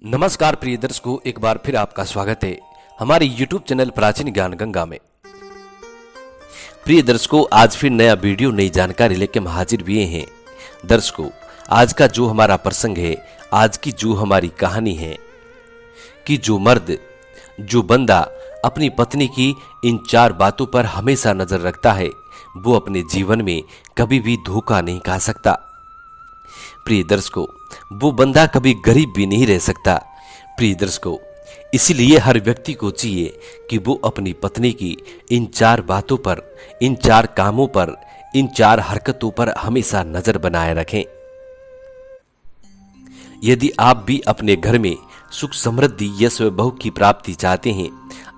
नमस्कार प्रिय दर्शकों, एक बार फिर आपका स्वागत है हमारे YouTube चैनल प्राचीन ज्ञान गंगा में। प्रिय दर्शकों, आज फिर नया वीडियो नई जानकारी लेकर हम हाजिर हुए हैं। दर्शकों, आज का जो हमारा प्रसंग है, आज की जो हमारी कहानी है कि जो बंदा अपनी पत्नी की इन 4 बातों पर हमेशा नजर रखता है, वो अपने जीवन में कभी भी धोखा नहीं खा सकता। प्रिय दर्शकों, वो बंदा कभी गरीब भी नहीं रह सकता। प्रिय दर्शकों, इसीलिए हर व्यक्ति को चाहिए कि वो अपनी पत्नी की इन 4 बातों पर, इन 4 कामों पर, इन 4 हरकतों पर हमेशा नजर बनाए रखें। यदि आप भी अपने घर में सुख समृद्धि यश व बहु की प्राप्ति चाहते हैं,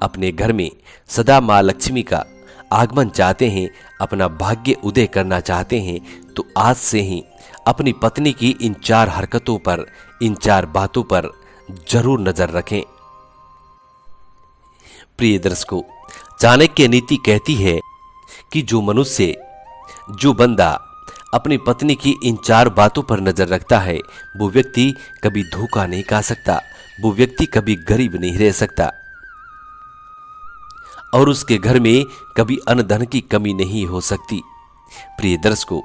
अपने घर में सदा मां लक्ष्मी का आगमन चाहते हैं, अपना भाग्य उदय करना चाहते हैं, तो आज से ही अपनी पत्नी की इन 4 हरकतों पर, इन 4 बातों पर जरूर नजर रखें। प्रिय दर्शकों, चाणक्य नीति कहती है कि जो बंदा अपनी पत्नी की इन 4 बातों पर नजर रखता है, वो व्यक्ति कभी धोखा नहीं खा सकता, वो व्यक्ति कभी गरीब नहीं रह सकता और उसके घर में कभी अन्न धन की कमी नहीं हो सकती। प्रिय दर्शकों,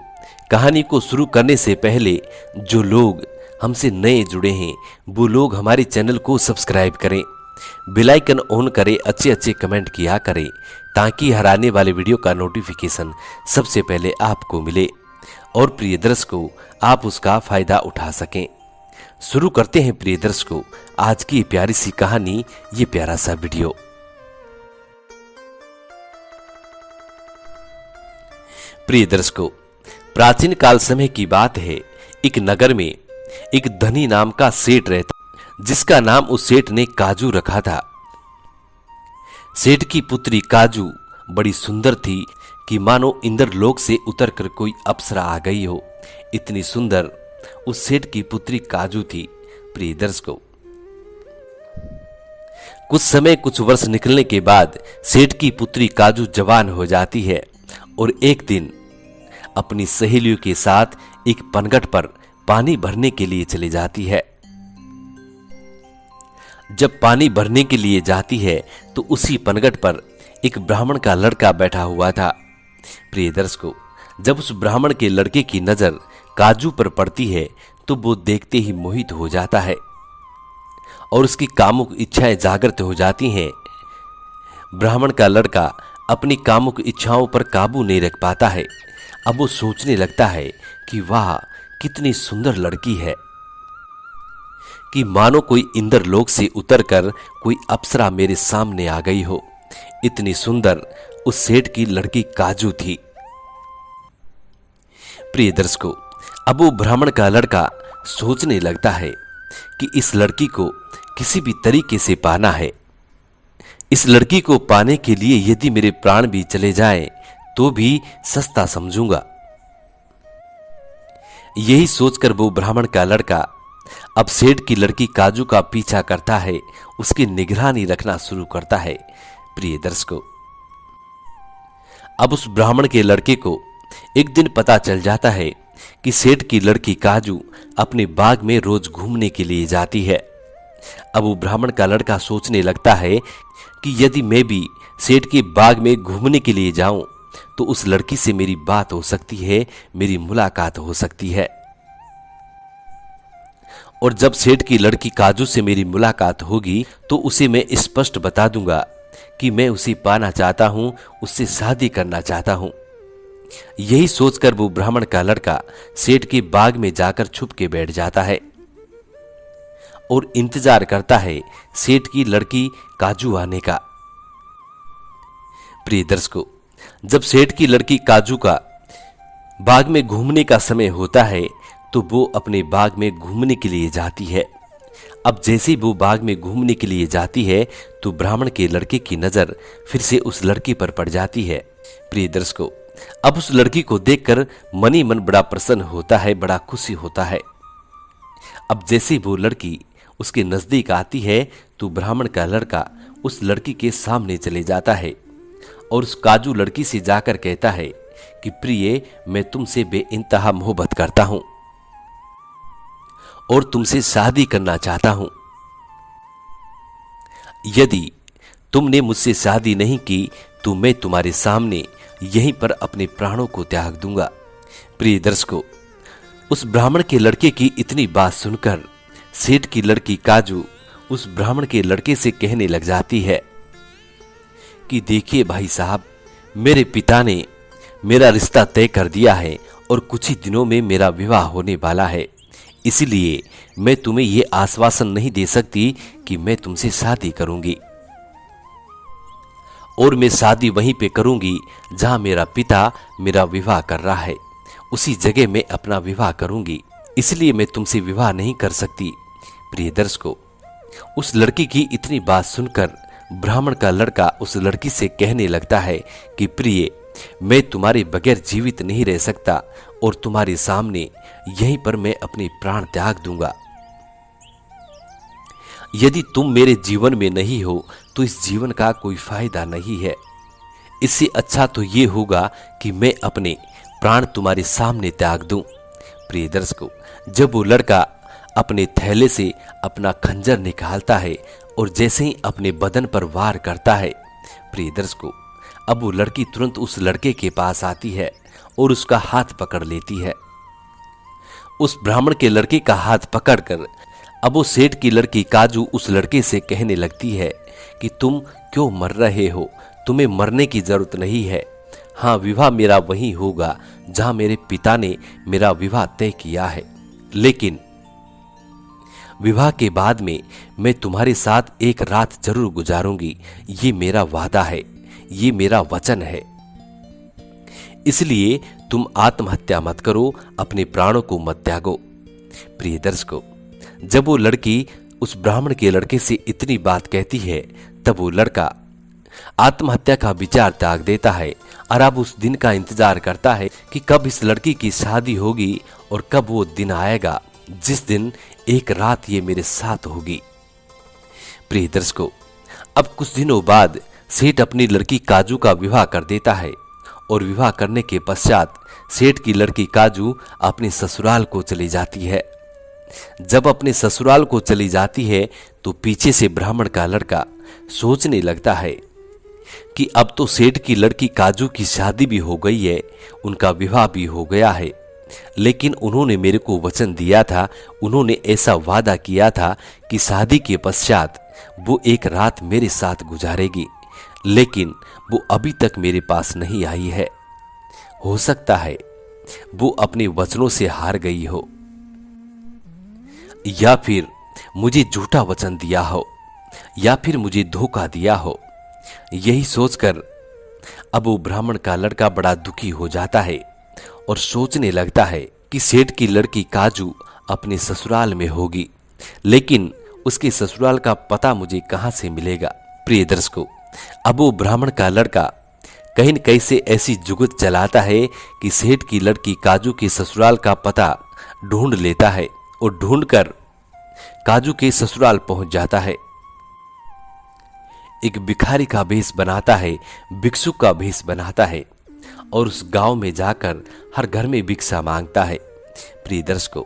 कहानी को शुरू करने से पहले जो लोग हमसे नए जुड़े हैं, वो लोग हमारे चैनल को सब्सक्राइब करें, बेल आइकन ऑन करें, अच्छे कमेंट किया करें, ताकि हर आने वाले वीडियो का नोटिफिकेशन सबसे पहले आपको मिले और प्रिय दर्शकों, आप उसका फायदा उठा सकें। शुरू करते हैं प्रिय दर्शकों आज की प्यारी सी कहानी, ये प्यारा सा वीडियो। प्रिय दर्शकों, प्राचीन काल समय की बात है। एक नगर में एक धनी नाम का सेठ रहता, जिसका नाम उस सेठ ने काजू रखा था। सेठ की पुत्री काजू बड़ी सुंदर थी कि मानो इंद्रलोक से उतरकर कोई अप्सरा आ गई हो, इतनी सुंदर उस सेठ की पुत्री काजू थी। प्रिय दर्शकों, कुछ वर्ष निकलने के बाद सेठ की पुत्री काजू जवान हो जाती है और एक दिन अपनी सहेलियों के साथ एक पनघट पर पानी भरने के लिए चली जाती है। जब पानी भरने के लिए जाती है तो उसी पनघट पर एक ब्राह्मण का लड़का बैठा हुआ था। प्रिय दर्शकों, जब उस ब्राह्मण के लड़के की नजर काजू पर पड़ती है तो वो देखते ही मोहित हो जाता है और उसकी कामुक इच्छाएं जागृत हो जाती हैं। ब्राह्मण का लड़का अपनी कामुक इच्छाओं पर काबू नहीं रख पाता है। अब वो सोचने लगता है कि वाह, कितनी सुंदर लड़की है, कि मानो कोई इंद्रलोक से उतरकर कोई अप्सरा मेरे सामने आ गई हो। इतनी सुंदर उस सेठ की लड़की काजू थी। प्रिय दर्शकों, अब वो ब्राह्मण का लड़का सोचने लगता है कि इस लड़की को किसी भी तरीके से पाना है। इस लड़की को पाने के लिए यदि मेरे प्राण भी चले जाएं तो भी सस्ता समझूंगा। यही सोचकर वो ब्राह्मण का लड़का अब सेठ की लड़की काजू का पीछा करता है, उसकी निगरानी रखना शुरू करता है। प्रिय दर्शकों, अब उस ब्राह्मण के लड़के को एक दिन पता चल जाता है कि सेठ की लड़की काजू अपने बाग में रोज घूमने के लिए जाती है। अब वो ब्राह्मण का लड़का सोचने लगता है कि यदि मैं भी सेठ के बाग में घूमने के लिए जाऊं तो उस लड़की से मेरी बात हो सकती है, मेरी मुलाकात हो सकती है और जब सेठ की लड़की काजू से मेरी मुलाकात होगी तो उसे मैं स्पष्ट बता दूंगा कि मैं उसे पाना चाहता हूं, उससे शादी करना चाहता हूं। यही सोचकर वो ब्राह्मण का लड़का सेठ के बाग में जाकर छुप के बैठ जाता है और इंतजार करता है सेठ की लड़की काजू आने का। प्रिय दर्शकों, जब सेठ की लड़की काजू का बाग में घूमने का समय होता है तो वो अपने बाग में घूमने के लिए जाती है। अब जैसे वो बाग में घूमने के लिए जाती है तो ब्राह्मण के लड़के की नजर फिर से उस लड़की पर पड़ जाती है। प्रिय दर्शकों, अब उस लड़की को देखकर मन ही मन बड़ा प्रसन्न होता है, बड़ा खुशी होता है। अब जैसे वो लड़की उसके नजदीक आती है तो ब्राह्मण का लड़का उस लड़की के सामने चले जाता है और उस काजू लड़की से जाकर कहता है कि प्रिय, मैं तुमसे बेइंतहा मोहब्बत करता हूं और तुमसे शादी करना चाहता हूं। यदि तुमने मुझसे शादी नहीं की तो मैं तुम्हारे सामने यहीं पर अपने प्राणों को त्याग दूंगा। प्रिय दर्शकों, उस ब्राह्मण के लड़के की इतनी बात सुनकर सेठ की लड़की काजू उस ब्राह्मण के लड़के से कहने लग जाती है कि देखिए भाई साहब, मेरे पिता ने मेरा रिश्ता तय कर दिया है और कुछ ही दिनों में मेरा विवाह होने वाला है, इसलिए मैं तुम्हें यह आश्वासन नहीं दे सकती कि मैं तुमसे शादी करूंगी, और मैं शादी वहीं पे करूंगी जहां मेरा पिता मेरा विवाह कर रहा है, उसी जगह मैं अपना विवाह करूंगी, इसलिए मैं तुमसे विवाह नहीं कर सकती। प्रिय दर्शकों, उस लड़की की इतनी बात सुनकर ब्राह्मण का लड़का उस लड़की से कहने लगता है कि प्रिय, मैं तुम्हारे बगैर जीवित नहीं रह सकता और तुम्हारे सामने यहीं पर मैं अपने प्राण त्याग दूंगा। यदि तुम मेरे जीवन में नहीं हो तो इस जीवन का कोई फायदा नहीं है। इससे अच्छा तो ये होगा कि मैं अपने प्राण तुम्हारे सामने त्याग दूं। प्रिय दर्शकों, जब वो लड़का अपने थैले से अपना खंजर निकालता है और जैसे ही अपने बदन पर वार करता है, प्रिय दर्शकों, अब वो लड़की तुरंत उस लड़के के पास आती है और उसका हाथ पकड़ लेती है। उस ब्राह्मण के लड़के का हाथ पकड़कर अब वो सेठ की लड़की काजू उस लड़के से कहने लगती है कि तुम क्यों मर रहे हो, तुम्हें मरने की जरूरत नहीं है। हाँ, विवाह मेरा वहीं होगा जहां मेरे पिता ने मेरा विवाह तय किया है, लेकिन विवाह के बाद में मैं तुम्हारे साथ एक रात जरूर गुजारूंगी, ये मेरा वादा है, ये मेरा वचन है। इसलिए तुम आत्महत्या मत करो, अपने प्राणों को मत त्यागो। प्रिय दर्शकों, जब वो लड़की उस ब्राह्मण के लड़के से इतनी बात कहती है, तब वो लड़का आत्महत्या का विचार त्याग देता है और अब उस दिन का इंतजार करता है कि कब इस लड़की की शादी होगी और कब वो दिन आएगा जिस दिन एक रात ये मेरे साथ होगी। प्रिय दर्शकों, अब कुछ दिनों बाद सेठ अपनी लड़की काजू का विवाह कर देता है और विवाह करने के पश्चात सेठ की लड़की काजू अपने ससुराल को चली जाती है। जब अपने ससुराल को चली जाती है तो पीछे से ब्राह्मण का लड़का सोचने लगता है कि अब तो सेठ की लड़की काजू की शादी भी हो गई है, उनका विवाह भी हो गया है, लेकिन उन्होंने मेरे को वचन दिया था, उन्होंने ऐसा वादा किया था कि शादी के पश्चात वो एक रात मेरे साथ गुजारेगी, लेकिन वो अभी तक मेरे पास नहीं आई है। हो सकता है वो अपने वचनों से हार गई हो, या फिर मुझे झूठा वचन दिया हो, या फिर मुझे धोखा दिया हो। यही सोचकर अब वो ब्राह्मण का लड़का बड़ा दुखी हो जाता है और सोचने लगता है कि सेठ की लड़की काजू अपने ससुराल में होगी, लेकिन उसके ससुराल का पता मुझे कहां से मिलेगा। प्रिय दर्शकों, अब वो ब्राह्मण का लड़का कहीं न कहीं से ऐसी जुगत चलाता है कि सेठ की लड़की काजू के ससुराल का पता ढूंढ लेता है और ढूंढकर काजू के ससुराल पहुंच जाता है। एक भिखारी का भेष बनाता है, भिक्षुक का भेष बनाता है और उस गांव में जाकर हर घर में भिक्षा मांगता है। प्रिय दर्शकों,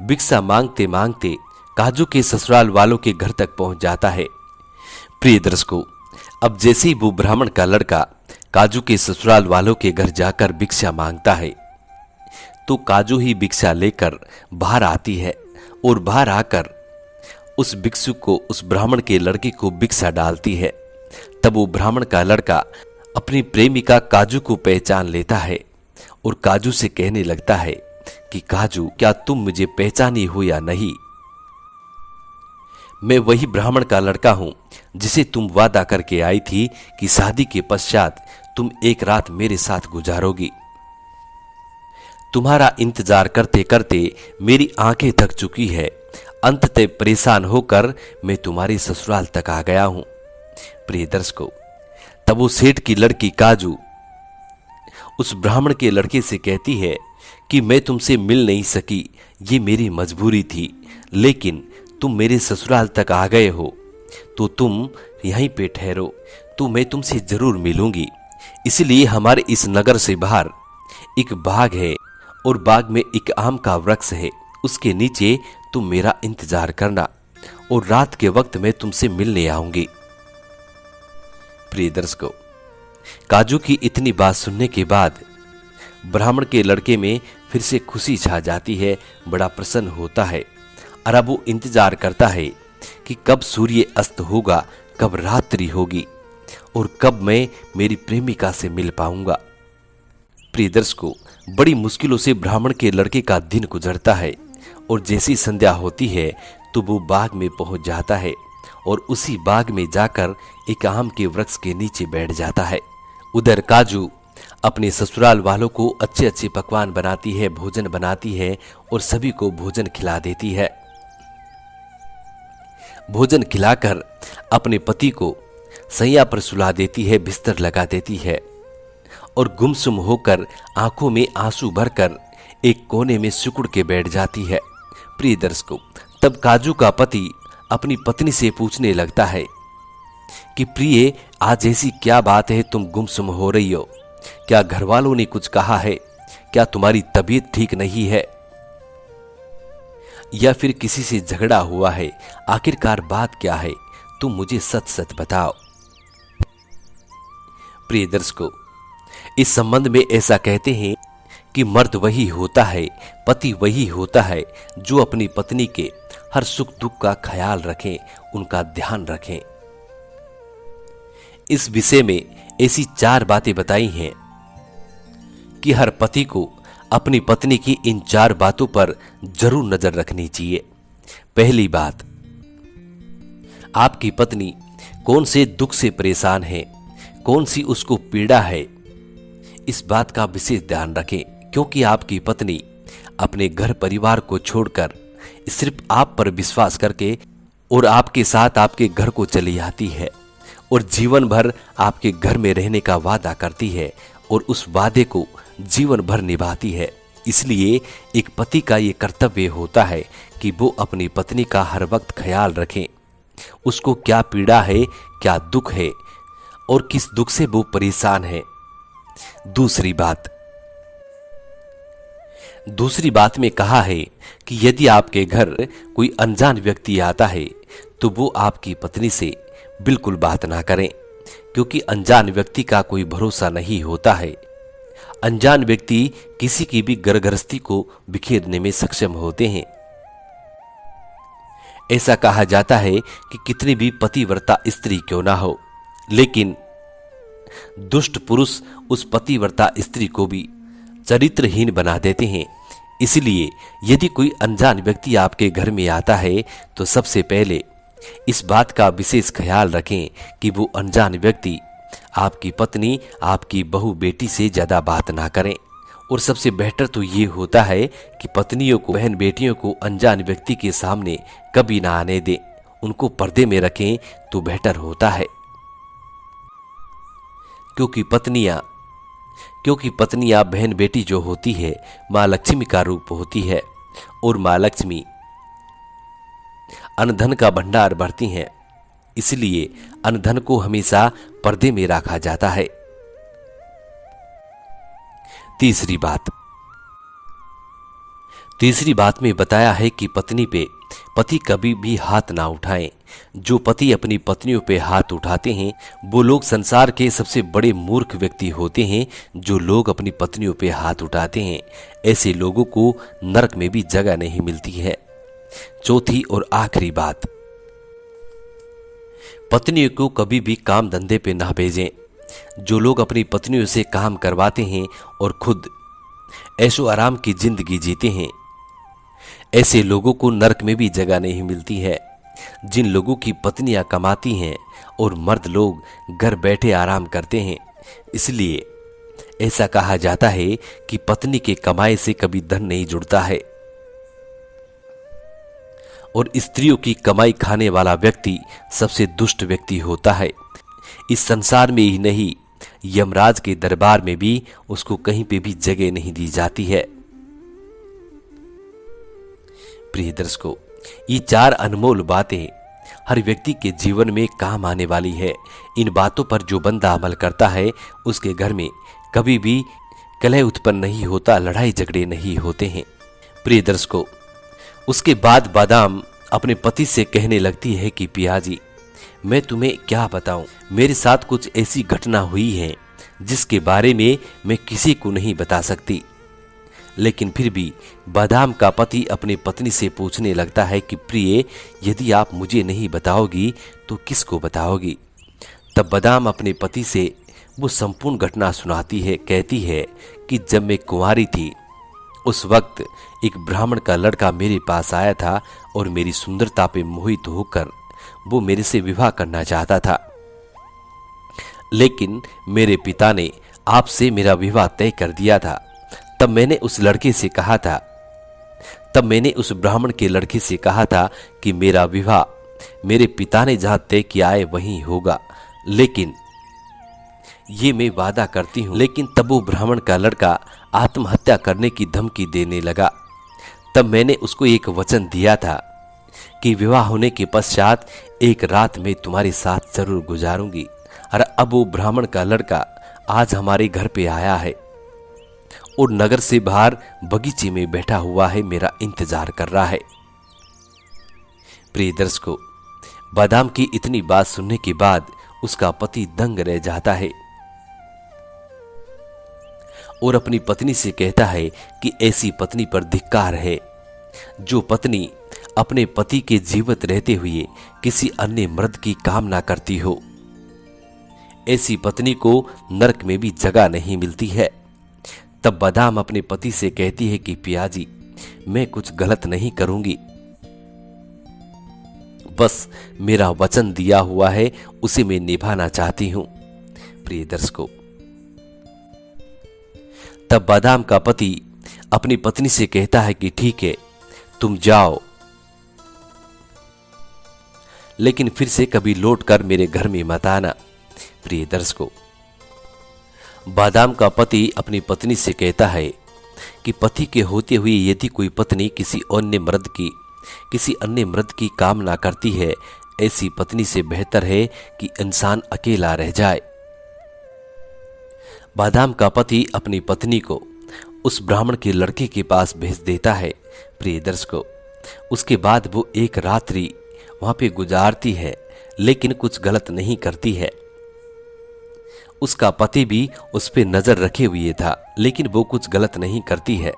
भिक्षा मांगते मांगते काजू के ससुराल वालों के घर तक पहुंच जाता है। प्रिय दर्शकों, अब जैसे ही वो ब्राह्मण का लड़का काजू के ससुराल वालों के घर जाकर भिक्षा मांगता है तो काजू ही भिक्षा लेकर बाहर आती है और बाहर आकर उस भिक्षुक को, उस ब्राह्मण के लड़के को भिक्षा डालती है। तब वो ब्राह्मण का लड़का अपनी प्रेमिका काजू को पहचान लेता है और काजू से कहने लगता है कि काजू, क्या तुम मुझे पहचानी हो या नहीं? मैं वही ब्राह्मण का लड़का हूं जिसे तुम वादा करके आई थी कि शादी के पश्चात तुम एक रात मेरे साथ गुजारोगी। तुम्हारा इंतजार करते करते मेरी आंखें थक चुकी है, अंततः परेशान होकर मैं तुम्हारे ससुराल तक आ गया हूं। प्रिय दर्शकों, तब वो सेठ की लड़की काजू उस ब्राह्मण के लड़के से कहती है कि मैं तुमसे मिल नहीं सकी, ये मेरी मजबूरी थी, लेकिन तुम मेरे ससुराल तक आ गए हो तो तुम यहीं पे ठहरो, तो मैं तुमसे जरूर मिलूंगी। इसलिए हमारे इस नगर से बाहर एक बाग है और बाग में एक आम का वृक्ष है, उसके नीचे तुम मेरा इंतजार करना और रात के वक्त मैं तुमसे मिलने आऊंगी। प्रिय दर्शकों, काजू की इतनी बात सुनने के बाद ब्राह्मण के लड़के में फिर से खुशी छा जाती है, बड़ा प्रसन्न होता है। और अब वो इंतजार करता है कि कब सूर्य अस्त होगा, कब रात्रि होगी और कब मैं मेरी प्रेमिका से मिल पाऊंगा। प्रिय दर्शकों, बड़ी मुश्किलों से ब्राह्मण के लड़के का दिन गुजरता है और जैसी संध्या होती है तो वो बाग में पहुंच जाता है और उसी बाग में जाकर एक आम के वृक्ष के नीचे बैठ जाता है। उधर काजू अपने ससुराल वालों को अच्छे अच्छे पकवान बनाती है, भोजन बनाती है और सभी को भोजन खिला देती है। भोजन खिलाकर अपने पति को सैया पर सुला देती है, बिस्तर लगा देती है और गुमसुम होकर आंखों में आंसू भरकर एक कोने में सिकुड़ के बैठ जाती है। प्रिय दर्शकों, तब काजू का पति अपनी पत्नी से पूछने लगता है कि प्रिय, आज ऐसी क्या बात है, तुम गुमसुम हो रही हो? क्या घर वालों ने कुछ कहा है? क्या तुम्हारी तबीयत ठीक नहीं है या फिर किसी से झगड़ा हुआ है? आखिरकार बात क्या है? तुम मुझे सच सच बताओ। प्रिय दर्शकों, इस संबंध में ऐसा कहते हैं कि मर्द वही होता है, पति वही होता है जो अपनी पत्नी के हर सुख दुख का ख्याल रखें, उनका ध्यान रखें। इस विषय में ऐसी 4 बातें बताई हैं कि हर पति को अपनी पत्नी की इन 4 बातों पर जरूर नजर रखनी चाहिए। पहली बात, आपकी पत्नी कौन से दुख से परेशान है, कौन सी उसको पीड़ा है, इस बात का विशेष ध्यान रखें, क्योंकि आपकी पत्नी अपने घर परिवार को छोड़कर सिर्फ आप पर विश्वास करके और आपके साथ आपके घर को चली आती है और जीवन भर आपके घर में रहने का वादा करती है और उस वादे को जीवन भर निभाती है। इसलिए एक पति का ये कर्तव्य होता है कि वो अपनी पत्नी का हर वक्त ख्याल रखें, उसको क्या पीड़ा है, क्या दुख है और किस दुख से वो परेशान है। दूसरी बात में कहा है कि यदि आपके घर कोई अनजान व्यक्ति आता है तो वो आपकी पत्नी से बिल्कुल बात ना करें, क्योंकि अनजान व्यक्ति का कोई भरोसा नहीं होता है। अनजान व्यक्ति किसी की भी घर-गृहस्थी को बिखेरने में सक्षम होते हैं। ऐसा कहा जाता है कि कितनी भी पतिव्रता स्त्री क्यों ना हो, लेकिन दुष्ट पुरुष उस पतिव्रता स्त्री को भी चरित्रहीन बना देते हैं। इसलिए यदि कोई अनजान व्यक्ति आपके घर में आता है तो सबसे पहले इस बात का विशेष ख्याल रखें कि वो अनजान व्यक्ति आपकी पत्नी, आपकी बहू बेटी से ज्यादा बात ना करें। और सबसे बेहतर तो ये होता है कि पत्नियों को, बहन बेटियों को अनजान व्यक्ति के सामने कभी ना आने दें, उनको पर्दे में रखें तो बेहतर होता है। क्योंकि पत्नियां बहन बेटी जो होती है माँ लक्ष्मी का रूप होती है और माँ लक्ष्मी अनधन का भंडार भरती हैं। इसलिए अनधन को हमेशा पर्दे में रखा जाता है। तीसरी बात में बताया है कि पत्नी पे पति कभी भी हाथ ना उठाएं। जो पति अपनी पत्नियों पे हाथ उठाते हैं वो लोग संसार के सबसे बड़े मूर्ख व्यक्ति होते हैं। जो लोग अपनी पत्नियों पे हाथ उठाते हैं, ऐसे लोगों को नरक में भी जगह नहीं मिलती है। चौथी और आखिरी बात, पत्नियों को कभी भी काम धंधे पे ना भेजें। जो लोग अपनी पत्नियों से काम करवाते हैं और खुद ऐशो आराम की जिंदगी जीते हैं, ऐसे लोगों को नरक में भी जगह नहीं मिलती है। जिन लोगों की पत्नियां कमाती हैं और मर्द लोग घर बैठे आराम करते हैं, इसलिए ऐसा कहा जाता है कि पत्नी के कमाई से कभी धन नहीं जुड़ता है और स्त्रियों की कमाई खाने वाला व्यक्ति सबसे दुष्ट व्यक्ति होता है। इस संसार में ही नहीं, यमराज के दरबार में भी उसको कहीं पे भी जगह नहीं दी जाती है। प्रिय दर्शकों, ये 4 अनमोल बातें हर व्यक्ति के जीवन में काम आने वाली है। इन बातों पर जो बंदा अमल करता है उसके घर में कभी भी कलह उत्पन्न नहीं होता, लड़ाई झगड़े नहीं होते हैं। प्रिय दर्शकों, उसके बाद बादाम अपने पति से कहने लगती है कि पिया जी, मैं तुम्हें क्या बताऊं, मेरे साथ कुछ ऐसी घटना हुई है जिसके बारे में मैं किसी को नहीं बता सकती। लेकिन फिर भी बादाम का पति अपनी पत्नी से पूछने लगता है कि प्रिय, यदि आप मुझे नहीं बताओगी तो किसको बताओगी। तब बादाम अपने पति से वो संपूर्ण घटना सुनाती है। कहती है कि जब मैं कुंवारी थी उस वक्त एक ब्राह्मण का लड़का मेरे पास आया था और मेरी सुंदरता पे मोहित होकर वो मेरे से विवाह करना चाहता था। लेकिन मेरे पिता ने आपसे मेरा विवाह तय कर दिया था। तब मैंने उस ब्राह्मण के लड़के से कहा था कि मेरा विवाह मेरे पिता ने जहां तय किया है वहीं होगा, लेकिन ये मैं वादा करती हूं। लेकिन तब वो ब्राह्मण का लड़का आत्महत्या करने की धमकी देने लगा। तब मैंने उसको एक वचन दिया था कि विवाह होने के पश्चात एक रात मैं तुम्हारे साथ जरूर गुजारूंगी। और अब वो ब्राह्मण का लड़का आज हमारे घर पे आया है और नगर से बाहर बगीचे में बैठा हुआ है, मेरा इंतजार कर रहा है। प्रिय दर्शकों, बादाम की इतनी बात सुनने के बाद उसका पति दंग रह जाता है और अपनी पत्नी से कहता है कि ऐसी पत्नी पर धिक्कार है जो पत्नी अपने पति के जीवित रहते हुए किसी अन्य मर्द की कामना करती हो। ऐसी पत्नी को नरक में भी जगह नहीं मिलती है। तब बादाम अपने पति से कहती है कि पियाजी, मैं कुछ गलत नहीं करूंगी, बस मेरा वचन दिया हुआ है उसे मैं निभाना चाहती हूं। प्रिय दर्शकों, तब बादाम का पति अपनी पत्नी से कहता है कि ठीक है, तुम जाओ, लेकिन फिर से कभी लौटकर मेरे घर में मत आना। प्रिय दर्शकों, बादाम का पति अपनी पत्नी से कहता है कि पति के होते हुए यदि कोई पत्नी किसी अन्य मर्द की कामना करती है, ऐसी पत्नी से बेहतर है कि इंसान अकेला रह जाए। बादाम का पति अपनी पत्नी को उस ब्राह्मण के लड़के के पास भेज देता है। प्रिय दर्शकों, उसके बाद वो एक रात्रि वहां पे गुजारती है, लेकिन कुछ गलत नहीं करती है। उसका पति भी उस पे नजर रखे हुए था, लेकिन वो कुछ गलत नहीं करती है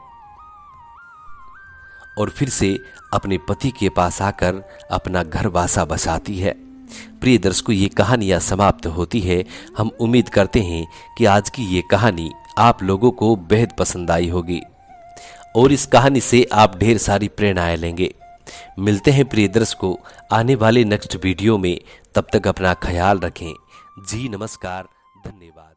और फिर से अपने पति के पास आकर अपना घर वासा बसाती है। प्रिय दर्शकों, ये कहानियां समाप्त होती है। हम उम्मीद करते हैं कि आज की ये कहानी आप लोगों को बेहद पसंद आई होगी और इस कहानी से आप ढेर सारी प्रेरणाएं लेंगे। मिलते हैं प्रिय दर्शकों आने वाले नेक्स्ट वीडियो में। तब तक अपना ख्याल रखें। जी नमस्कार, धन्यवाद।